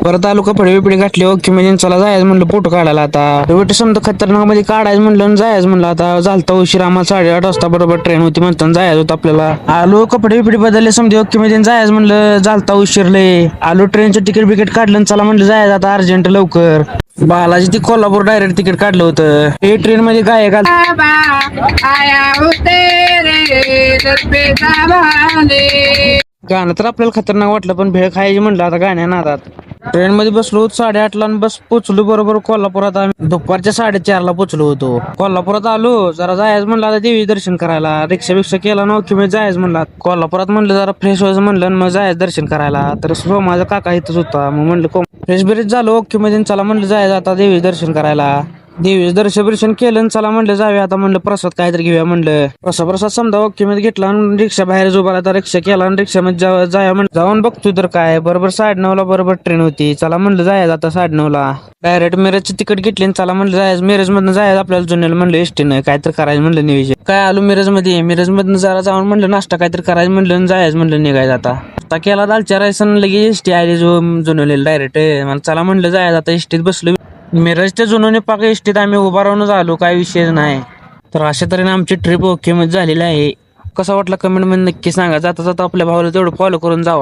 परत आलो कपडे बिपडे घातले ओके म्हणजे चला जायचं म्हणलं फोटो काढायला आता वेट समजा खतरनाक मध्ये काढायचं म्हणलं आणि जायचं म्हणलं आता झालता उशीर आम्हाला 8:30 वाजता बरोबर ट्रेन होती म्हणताना जायचं होतं आपल्याला आलो कपडे बिपडे बदलले समजे ओके मध्ये जायचं म्हणलं झालता उशीर लय आलो ट्रेनचं तिकीट बिकीट काढलं आणि चला म्हणलं जायचं आता अर्जंट लवकर बालाजी ती कोल्हापूर डायरेक्ट तिकीट काढलं होतं हे ट्रेन मध्ये काय गाणं तर आपल्याला खतरनाक वाटलं पण भेळ खायची म्हणलं आता गाण्या नादात ट्रेन मध्ये बसलो 8:30 ला आणि बस पोचलो बरोबर कोल्हापुरात आम्ही दुपारच्या 4:30 पोचलो होतो कोल्हापुरात आलो जरा जायचं म्हणलं आता देवी दर्शन करायला रिक्षा बिक्षा केला नव्हती मी जायचं म्हणलं कोल्हापुरात म्हणलं जरा फ्रेश व्हायचं म्हणलं मग जायचं दर्शन करायला तर माझा काका इथंच होता मग म्हणलं फ्रेश बिरेश झालो ओके मध्ये चला म्हणलं जायचं आता देवी दर्शन करायला देवीचं दर्शन केलं चला म्हणलं जाऊया आता म्हणलं प्रसाद काहीतरी घेऊया म्हणलं प्रसाद समजा ओके मध्ये घेतला आणि रिक्षा बाहेर उभा आता रिक्षा केला आणि रिक्षामध्ये जाऊया म्हणलं जाऊन बघतो तर काय बरोबर 9:30 ला बरोबर ट्रेन होती चला म्हणलं जायचं आता 9:30 ला डायरेक्ट मिरजची तिकीट घेतली आणि चला म्हणलं जायचं मिरज मधनं जायचं आपल्याला जुन्याला म्हणलं एसटीनं काय तर करायचं म्हणलं नियोजन काय आलो मिरज मधनं जरा जाऊन म्हणलं नाश्ता काहीतरी करायचं म्हणलं जायचं म्हणलं निघायचं आता केला दालच्या रायस लगेच एसटी आली जुनवलेलं डायरेक्ट मला चला म्हणलं जायचं आता एसटीत बसलो मिरजच्या जुनवणे पाक एसटीत आम्ही उभा राहूनच आलो काय विषय नाही तर अशा तऱ्हेने आमची ट्रिप ओके मध्ये झालेली आहे कसा वाटला कमेंट मध्ये नक्की सांगा जाता जाता आपल्या भावाला तेवढं फॉलो करून जावा